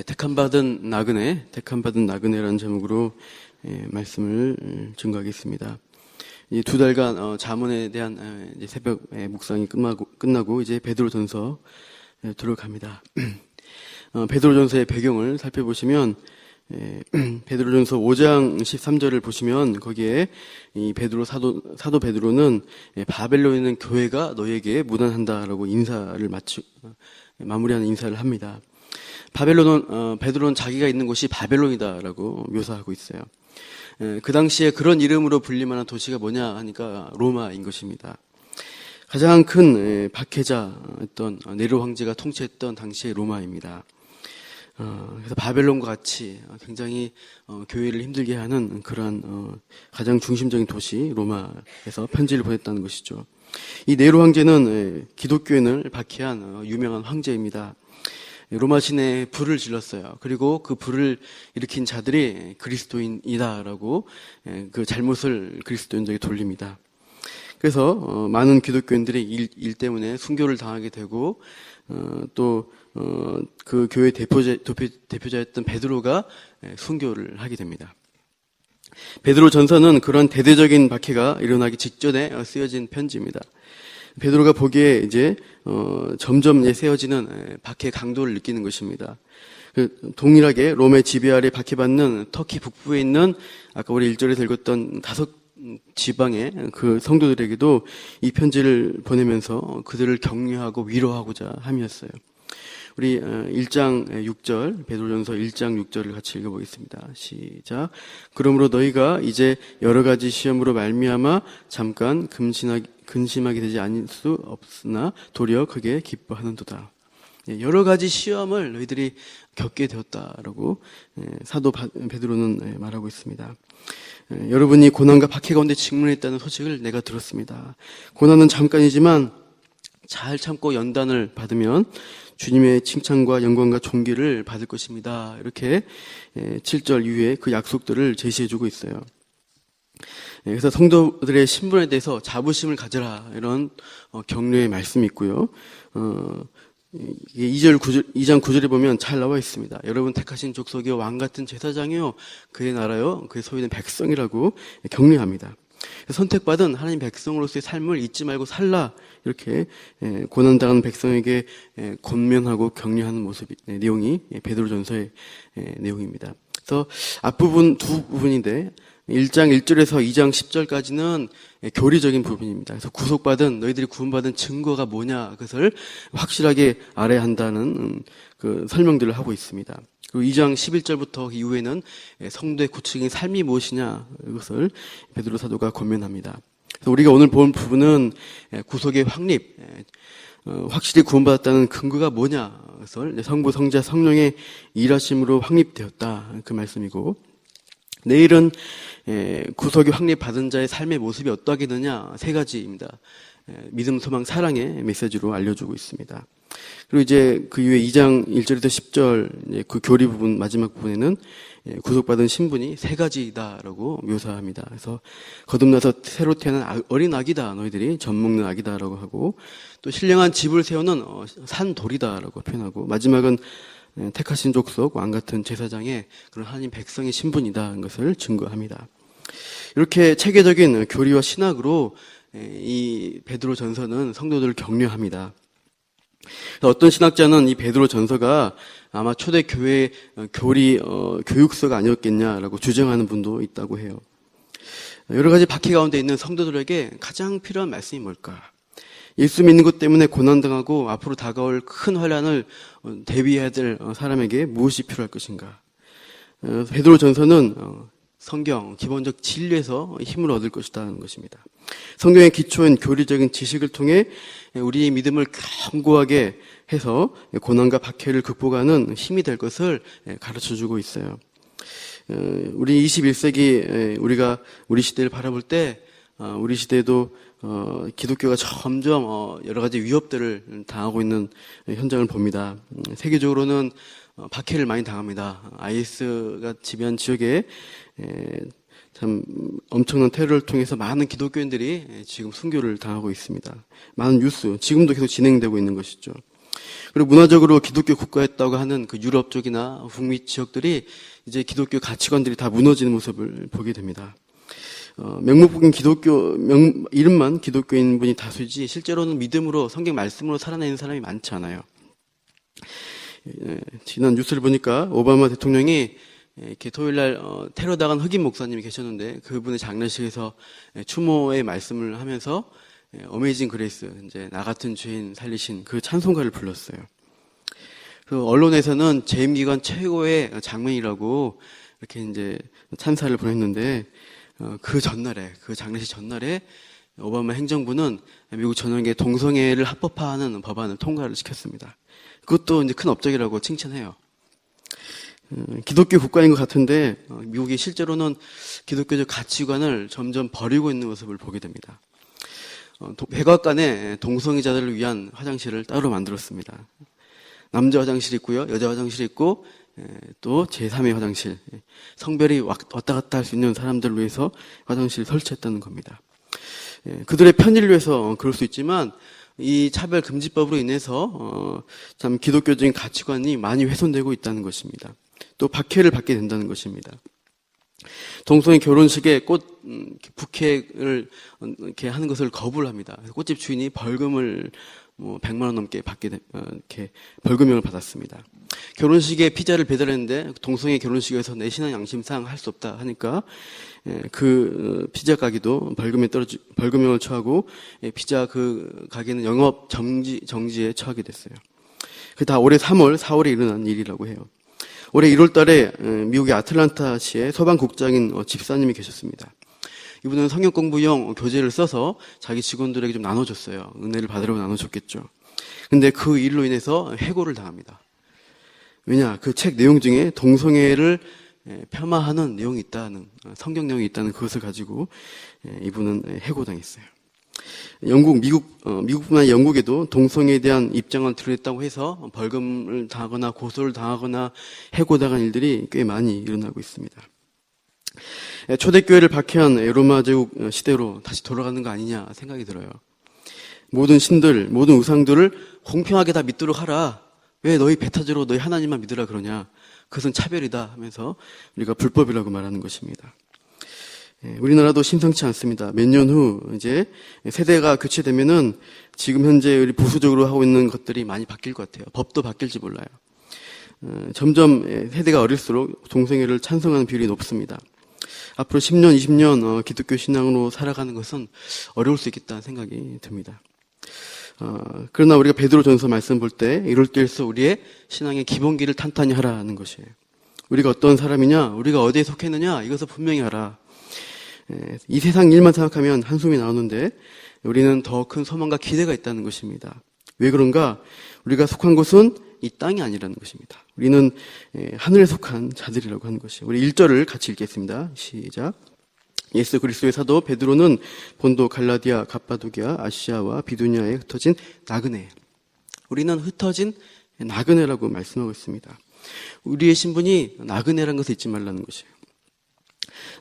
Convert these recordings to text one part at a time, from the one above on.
택함받은 나그네라는 제목으로 말씀을 증거하겠습니다. 이 2달간 잠언에 대한 이제 새벽 묵상이 끝나고 이제 베드로전서 들어갑니다. 베드로전서의 배경을 살펴보시면 베드로전서 5장 13절을 보시면 거기에 이 베드로 사도 베드로는 바벨론에 있는 교회가 너에게 무난한다라고 마무리하는 인사를 합니다. 베드로는 자기가 있는 곳이 바벨론이다라고 묘사하고 있어요. 그 당시에 그런 이름으로 불릴만한 도시가 뭐냐 하니까 로마인 것입니다. 가장 큰 박해자였던 네로 황제가 통치했던 당시의 로마입니다. 그래서 바벨론과 같이 굉장히 교회를 힘들게 하는 그러한 가장 중심적인 도시 로마에서 편지를 보냈다는 것이죠. 이 네로 황제는 기독교인을 박해한 유명한 황제입니다. 로마 시내에 불을 질렀어요. 그리고 그 불을 일으킨 자들이 그리스도인이다라고 그 잘못을 그리스도인들에게 돌립니다. 그래서 많은 기독교인들이 일 때문에 순교를 당하게 되고 또 그 교회 대표자였던 베드로가 순교를 하게 됩니다. 베드로 전서는 그런 대대적인 박해가 일어나기 직전에 쓰여진 편지입니다. 베드로가 보기에 이제 점점 세워지는 박해 강도를 느끼는 것입니다. 동일하게 롬의 지배 아래 박해받는 터키 북부에 있는 아까 우리 1절에서 읽었던 5 지방의 그 성도들에게도 이 편지를 보내면서 그들을 격려하고 위로하고자 함이었어요. 우리 1장 6절, 베드로전서 1장 6절을 같이 읽어보겠습니다. 시작. 그러므로 너희가 이제 여러 가지 시험으로 말미암아 잠깐 근심하게 되지 않을 수 없으나 도리어 크게 기뻐하는도다. 여러 가지 시험을 너희들이 겪게 되었다라고 사도 베드로는 말하고 있습니다. 여러분이 고난과 박해 가운데 직면했다는 소식을 내가 들었습니다. 고난은 잠깐이지만 잘 참고 연단을 받으면 주님의 칭찬과 영광과 존귀를 받을 것입니다. 이렇게 7절 이후에 그 약속들을 제시해주고 있어요. 그래서 성도들의 신분에 대해서 자부심을 가져라 이런 격려의 말씀이 있고요. 2장 9절에 보면 잘 나와 있습니다. 여러분 택하신 족속이요 왕같은 제사장이요 그의 나라요 그의 소유된 백성이라고 격려합니다. 선택받은 하나님 백성으로서의 삶을 잊지 말고 살라 이렇게 고난당한 백성에게 권면하고 격려하는 내용이 베드로전서의 내용입니다. 그래서 앞부분 두 부분인데 1장 1절에서 2장 10절까지는 교리적인 부분입니다. 그래서 구속받은 너희들이 구원받은 증거가 뭐냐 그것을 확실하게 알아야 한다는 그 설명들을 하고 있습니다. 그리고 2장 11절부터 이후에는 성도의 구체적인 삶이 무엇이냐 이것을 베드로 사도가 권면합니다. 그래서 우리가 오늘 본 부분은 구속의 확립, 확실히 구원받았다는 근거가 뭐냐 그것을 성부, 성자, 성령의 일하심으로 확립되었다 그 말씀이고 내일은 구속이 확립받은 자의 삶의 모습이 어떠하겠느냐 3가지입니다. 믿음, 소망, 사랑의 메시지로 알려주고 있습니다. 그리고 이제 그 이후에 2장 1절에서 10절 그 교리 부분 마지막 부분에는 구속받은 신분이 3가지다라고 묘사합니다. 그래서 거듭나서 새로 태어난 어린 아기다 너희들이 젖 먹는 아기다라고 하고 또 신령한 집을 세우는 산돌이다라고 표현하고 마지막은 택하신 족속 왕같은 제사장의 그런 하나님 백성의 신분이다는 것을 증거합니다. 이렇게 체계적인 교리와 신학으로 이 베드로 전서는 성도들을 격려합니다. 어떤 신학자는 이 베드로 전서가 아마 초대 교회 교육서가 아니었겠냐라고 주장하는 분도 있다고 해요. 여러 가지 박해 가운데 있는 성도들에게 가장 필요한 말씀이 뭘까? 예수 믿는 것 때문에 고난당하고 앞으로 다가올 큰 환난을 대비해야 될 사람에게 무엇이 필요할 것인가? 베드로 전서는 성경, 기본적 진리에서 힘을 얻을 것이라는 것입니다. 성경의 기초인 교리적인 지식을 통해 우리의 믿음을 견고하게 해서 고난과 박해를 극복하는 힘이 될 것을 가르쳐주고 있어요. 우리 21세기 우리가 우리 시대를 바라볼 때 우리 시대에도 기독교가 점점 여러 가지 위협들을 당하고 있는 현장을 봅니다. 세계적으로는 박해를 많이 당합니다. IS가 지배한 지역에 참 엄청난 테러를 통해서 많은 기독교인들이 지금 순교를 당하고 있습니다. 많은 뉴스, 지금도 계속 진행되고 있는 것이죠. 그리고 문화적으로 기독교 국가였다고 하는 그 유럽 쪽이나 북미 지역들이 이제 기독교 가치관들이 다 무너지는 모습을 보게 됩니다. 명목적인 이름만 기독교인 분이 다수지 실제로는 믿음으로 성경 말씀으로 살아내는 사람이 많지 않아요. 지난 뉴스를 보니까 오바마 대통령이 이렇게 토요일날 테러 당한 흑인 목사님이 계셨는데 그분의 장례식에서 추모의 말씀을 하면서 어메이징 그레이스, 이제 나 같은 죄인 살리신 그 찬송가를 불렀어요. 그 언론에서는 재임 기간 최고의 장면이라고 이렇게 이제 찬사를 보냈는데 그 전날에, 그 장례식 전날에 오바마 행정부는 미국 전역에 동성애를 합법화하는 법안을 통과를 시켰습니다. 그것도 이제 큰 업적이라고 칭찬해요. 기독교 국가인 것 같은데 미국이 실제로는 기독교적 가치관을 점점 버리고 있는 모습을 보게 됩니다. 백악관에 동성애자들을 위한 화장실을 따로 만들었습니다. 남자 화장실이 있고요, 여자 화장실이 있고 또 제3의 화장실, 성별이 왔다 갔다 할 수 있는 사람들을 위해서 화장실을 설치했다는 겁니다. 그들의 편의를 위해서 그럴 수 있지만 이 차별금지법으로 인해서 참 기독교적인 가치관이 많이 훼손되고 있다는 것입니다. 또 박해를 받게 된다는 것입니다. 동성애 결혼식에 꽃 부케를 이렇게 하는 것을 거부를 합니다. 꽃집 주인이 벌금을 100만 원 넘게 이렇게 벌금형을 받았습니다. 결혼식에 피자를 배달했는데 동성애 결혼식에서 내 신앙 양심상 할 수 없다 하니까 그 피자 가게도 벌금형을 처하고 피자 그 가게는 영업 정지에 처하게 됐어요. 그 다 올해 3월, 4월에 일어난 일이라고 해요. 올해 1월 달에 미국의 아틀란타시에 서방국장인 집사님이 계셨습니다. 이분은 성경 공부용 교재를 써서 자기 직원들에게 좀 나눠줬어요. 은혜를 받으려고 나눠줬겠죠. 근데 그 일로 인해서 해고를 당합니다. 왜냐? 그 책 내용 중에 동성애를 폄하하는 내용이 있다는, 성경 내용이 있다는 그것을 가지고 이분은 해고당했어요. 미국뿐만 아니라 영국에도 동성애에 대한 입장을 드러냈다고 해서 벌금을 당하거나 고소를 당하거나 해고당한 일들이 꽤 많이 일어나고 있습니다. 초대교회를 박해한 로마 제국 시대로 다시 돌아가는 거 아니냐 생각이 들어요. 모든 신들, 모든 우상들을 공평하게 다 믿도록 하라. 왜 너희 배타적으로 너희 하나님만 믿으라 그러냐. 그것은 차별이다 하면서 우리가 불법이라고 말하는 것입니다. 우리나라도 심상치 않습니다. 몇 년 후 이제 세대가 교체되면은 지금 현재 우리 보수적으로 하고 있는 것들이 많이 바뀔 것 같아요. 법도 바뀔지 몰라요. 점점 세대가 어릴수록 동성애를 찬성하는 비율이 높습니다. 앞으로 10년, 20년 기독교 신앙으로 살아가는 것은 어려울 수 있겠다는 생각이 듭니다. 그러나 우리가 베드로전서 말씀 볼 때 이럴 때일서 우리의 신앙의 기본기를 탄탄히 하라는 것이에요. 우리가 어떤 사람이냐, 우리가 어디에 속했느냐 이것을 분명히 하라. 이 세상 일만 생각하면 한숨이 나오는데 우리는 더 큰 소망과 기대가 있다는 것입니다. 왜 그런가? 우리가 속한 곳은 이 땅이 아니라는 것입니다. 우리는 하늘에 속한 자들이라고 하는 것이에요. 우리 1절을 같이 읽겠습니다. 시작. 예수 그리스도의 사도 베드로는 본도, 갈라디아, 갑바도기아, 아시아와 비두니아에 흩어진 나그네. 우리는 흩어진 나그네라고 말씀하고 있습니다. 우리의 신분이 나그네라는 것을 잊지 말라는 것이에요.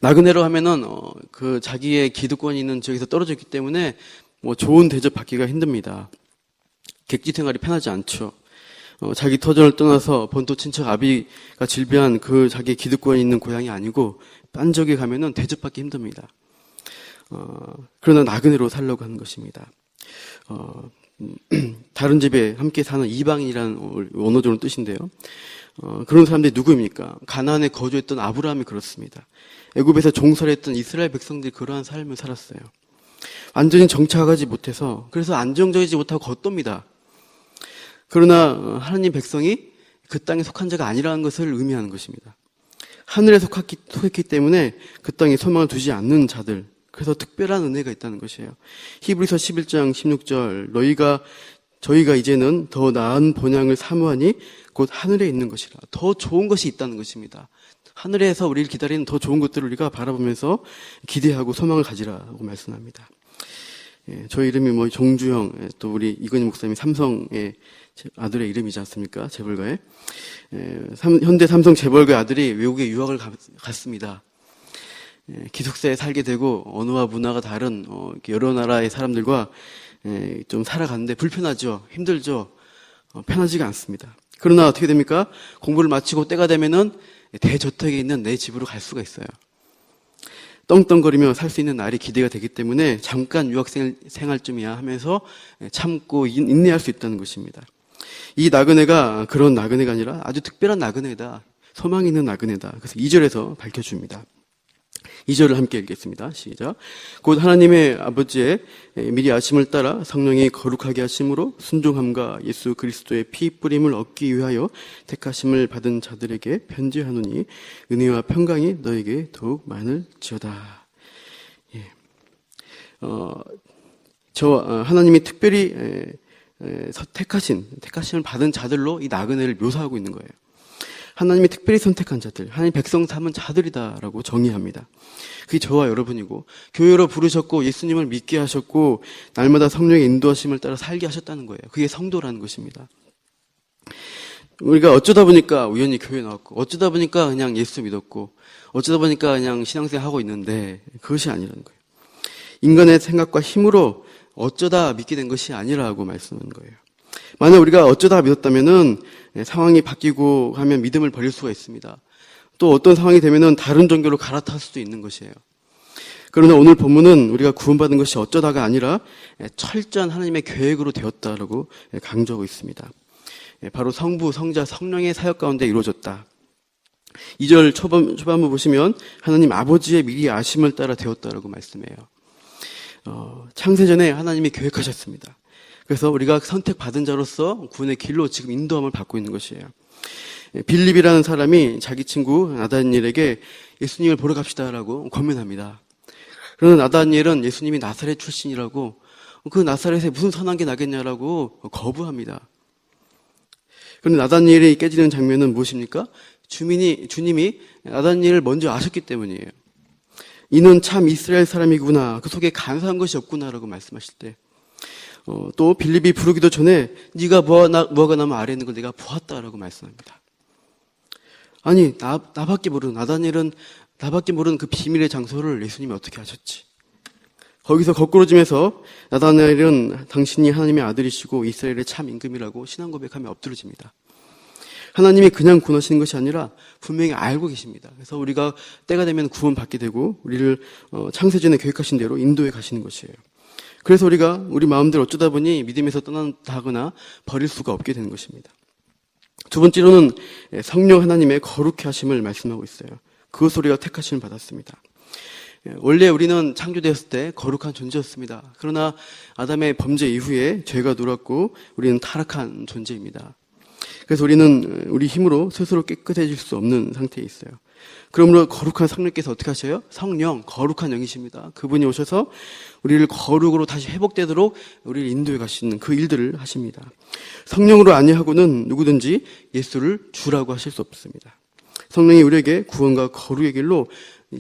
나그네로 하면은 그 자기의 기득권이 있는 지역에서 떨어져 있기 때문에 좋은 대접 받기가 힘듭니다. 객지 생활이 편하지 않죠. 자기 터전을 떠나서 본토 친척 아비가 질비한 그 자기의 기득권이 있는 고향이 아니고 딴 지역에 가면은 대접받기 힘듭니다. 그러나 나그네로 살려고 하는 것입니다. 다른 집에 함께 사는 이방인이라는 원어적으로 뜻인데요. 그런 사람들이 누구입니까? 가나안에 거주했던 아브라함이 그렇습니다. 애굽에서 종살이했던 이스라엘 백성들이 그러한 삶을 살았어요. 완전히 정착하지 못해서 그래서 안정적이지 못하고 겉돕니다. 그러나 하나님 백성이 그 땅에 속한 자가 아니라는 것을 의미하는 것입니다. 하늘에 속했기 때문에 그 땅에 소망을 두지 않는 자들, 그래서 특별한 은혜가 있다는 것이에요. 히브리서 11장 16절 저희가 이제는 더 나은 본향을 사모하니 곧 하늘에 있는 것이라. 더 좋은 것이 있다는 것입니다. 하늘에서 우리를 기다리는 더 좋은 것들을 우리가 바라보면서 기대하고 소망을 가지라고 말씀합니다. 저희 이름이 종주형, 또 우리 이건희 목사님이 삼성의 아들의 이름이지 않습니까? 재벌가의. 현대 삼성 재벌가의 아들이 외국에 유학을 갔습니다. 기숙사에 살게 되고 언어와 문화가 다른 여러 나라의 사람들과 좀 살아가는데 불편하죠. 힘들죠. 편하지가 않습니다. 그러나 어떻게 됩니까? 공부를 마치고 때가 되면은 대저택에 있는 내 집으로 갈 수가 있어요. 떵떵거리며 살 수 있는 날이 기대가 되기 때문에 잠깐 유학생 생활쯤이야 하면서 참고 인내할 수 있다는 것입니다. 이 나그네가 그런 나그네가 아니라 아주 특별한 나그네다. 소망 있는 나그네다. 그래서 2절에서 밝혀줍니다. 2절을 함께 읽겠습니다. 시작. 곧 하나님의 아버지의 미리 아심을 따라 성령이 거룩하게 하심으로 순종함과 예수 그리스도의 피 뿌림을 얻기 위하여 택하심을 받은 자들에게 편지하노니 은혜와 평강이 너에게 더욱 많을지어다. 예. 하나님이 특별히 택하심을 받은 자들로 이 나그네를 묘사하고 있는 거예요. 하나님이 특별히 선택한 자들, 하나님 백성 삼은 자들이다라고 정의합니다. 그게 저와 여러분이고 교회로 부르셨고 예수님을 믿게 하셨고 날마다 성령의 인도하심을 따라 살게 하셨다는 거예요. 그게 성도라는 것입니다. 우리가 어쩌다 보니까 우연히 교회 나왔고 어쩌다 보니까 그냥 예수 믿었고 어쩌다 보니까 그냥 신앙생활 하고 있는데 그것이 아니라는 거예요. 인간의 생각과 힘으로 어쩌다 믿게 된 것이 아니라고 말씀하는 거예요. 만약 우리가 어쩌다 믿었다면은 상황이 바뀌고 하면 믿음을 버릴 수가 있습니다. 또 어떤 상황이 되면은 다른 종교로 갈아탈 수도 있는 것이에요. 그러나 오늘 본문은 우리가 구원받은 것이 어쩌다가 아니라 철저한 하나님의 계획으로 되었다라고 강조하고 있습니다. 바로 성부, 성자, 성령의 사역 가운데 이루어졌다. 2절 초반부 보시면 하나님 아버지의 미리 아심을 따라 되었다라고 말씀해요. 창세전에 하나님이 계획하셨습니다. 그래서 우리가 선택받은 자로서 구원의 길로 지금 인도함을 받고 있는 것이에요. 빌립이라는 사람이 자기 친구 나다니엘에게 예수님을 보러 갑시다라고 권면합니다. 그러나 나다니엘은 예수님이 나사렛 출신이라고 그 나사렛에 무슨 선한 게 나겠냐라고 거부합니다. 그런데 나다니엘이 깨지는 장면은 무엇입니까? 주님이 나다니엘을 먼저 아셨기 때문이에요. 이는 참 이스라엘 사람이구나. 그 속에 간사한 것이 없구나라고 말씀하실 때 또 빌립이 부르기도 전에 네가 뭐가 나면 아래 있는 걸 내가 보았다라고 말씀합니다. 아니 나밖에 모르는 나다니엘은 나밖에 모르는 그 비밀의 장소를 예수님이 어떻게 하셨지? 거기서 거꾸로지면서 나다니엘은 당신이 하나님의 아들이시고 이스라엘의 참 임금이라고 신앙 고백하며 엎드러집니다. 하나님이 그냥 구원하시는 것이 아니라 분명히 알고 계십니다. 그래서 우리가 때가 되면 구원받게 되고 우리를 창세전에 계획하신 대로 인도해 가시는 것이에요. 그래서 우리가 우리 마음대로 어쩌다 보니 믿음에서 떠난다거나 버릴 수가 없게 되는 것입니다. 두 번째로는 성령 하나님의 거룩해 하심을 말씀하고 있어요. 그것을 우리가 택하심을 받았습니다. 원래 우리는 창조되었을 때 거룩한 존재였습니다. 그러나 아담의 범죄 이후에 죄가 들어왔고 우리는 타락한 존재입니다. 그래서 우리는 우리 힘으로 스스로 깨끗해질 수 없는 상태에 있어요. 그러므로 거룩한 성령께서 어떻게 하셔요? 성령, 거룩한 영이십니다. 그분이 오셔서 우리를 거룩으로 다시 회복되도록 우리를 인도해 가시는 그 일들을 하십니다. 성령으로 아니하고는 누구든지 예수를 주라고 하실 수 없습니다. 성령이 우리에게 구원과 거룩의 길로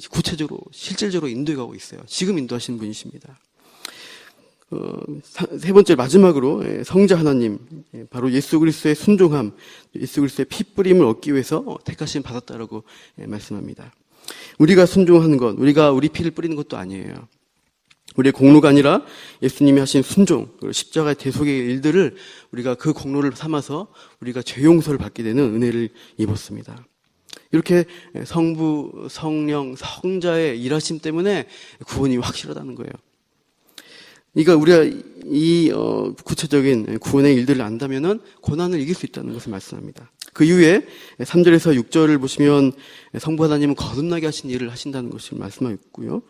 구체적으로 실질적으로 인도해 가고 있어요. 지금 인도하시는 분이십니다. 세 번째 마지막으로 성자 하나님, 바로 예수 그리스도의 순종함, 예수 그리스도의 피 뿌림을 얻기 위해서 택하심 받았다라고 말씀합니다. 우리가 순종하는 것, 우리가 우리 피를 뿌리는 것도 아니에요. 우리의 공로가 아니라 예수님이 하신 순종, 십자가의 대속의 일들을 우리가 그 공로를 삼아서 우리가 죄 용서를 받게 되는 은혜를 입었습니다. 이렇게 성부, 성령, 성자의 일하심 때문에 구원이 확실하다는 거예요. 그러니까 우리가 이 구체적인 구원의 일들을 안다면은 고난을 이길 수 있다는 것을 말씀합니다. 그 이후에 3절에서 6절을 보시면 성부 하나님은 거듭나게 하신 일을 하신다는 것을 말씀하고 있고요.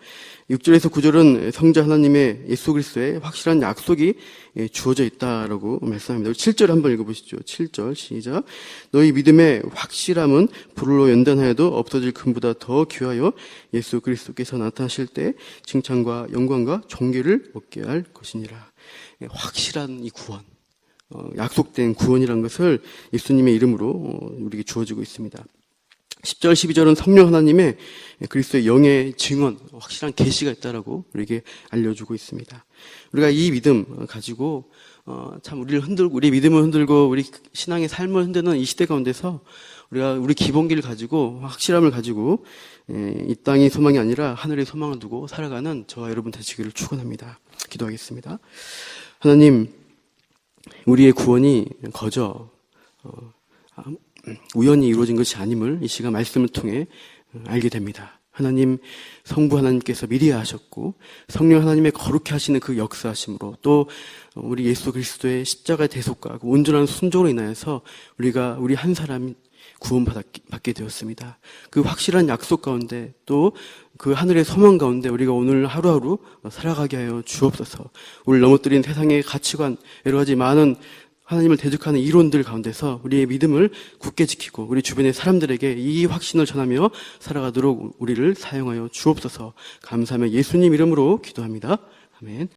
6절에서 9절은 성자 하나님의 예수 그리스도의 확실한 약속이 주어져 있다라고 말씀합니다. 7절 한번 읽어보시죠. 7절 시작. 너희 믿음의 확실함은 불로 연단하여도 없어질 금보다 더 귀하여 예수 그리스도께서 나타나실 때 칭찬과 영광과 존귀를 얻게 할 것이니라. 확실한 이 구원, 약속된 구원이라는 것을 예수님의 이름으로 우리에게 주어지고 있습니다. 10절, 12절은 성령 하나님의 그리스도의 영의 증언, 확실한 계시가 있다라고 우리에게 알려주고 있습니다. 우리가 이 믿음 가지고 참 우리를 흔들고 우리 믿음을 흔들고 우리 신앙의 삶을 흔드는 이 시대 가운데서 우리가 우리 기본기를 가지고 확실함을 가지고 이 땅의 소망이 아니라 하늘의 소망을 두고 살아가는 저와 여러분 되시기를 축원합니다. 기도하겠습니다. 하나님, 우리의 구원이 거저 우연히 이루어진 것이 아님을 이 시간 말씀을 통해 알게 됩니다. 하나님, 성부 하나님께서 미리 하셨고 성령 하나님의 거룩히 하시는 그 역사하심으로 또 우리 예수 그리스도의 십자가의 대속과 그 온전한 순종으로 인하여서 우리 한 사람이 구원받게 되었습니다. 그 확실한 약속 가운데 또 그 하늘의 소망 가운데 우리가 오늘 하루하루 살아가게 하여 주옵소서. 우리를 넘어뜨린 세상의 가치관, 여러 가지 많은 하나님을 대적하는 이론들 가운데서 우리의 믿음을 굳게 지키고 우리 주변의 사람들에게 이 확신을 전하며 살아가도록 우리를 사용하여 주옵소서. 감사하며 예수님 이름으로 기도합니다. 아멘.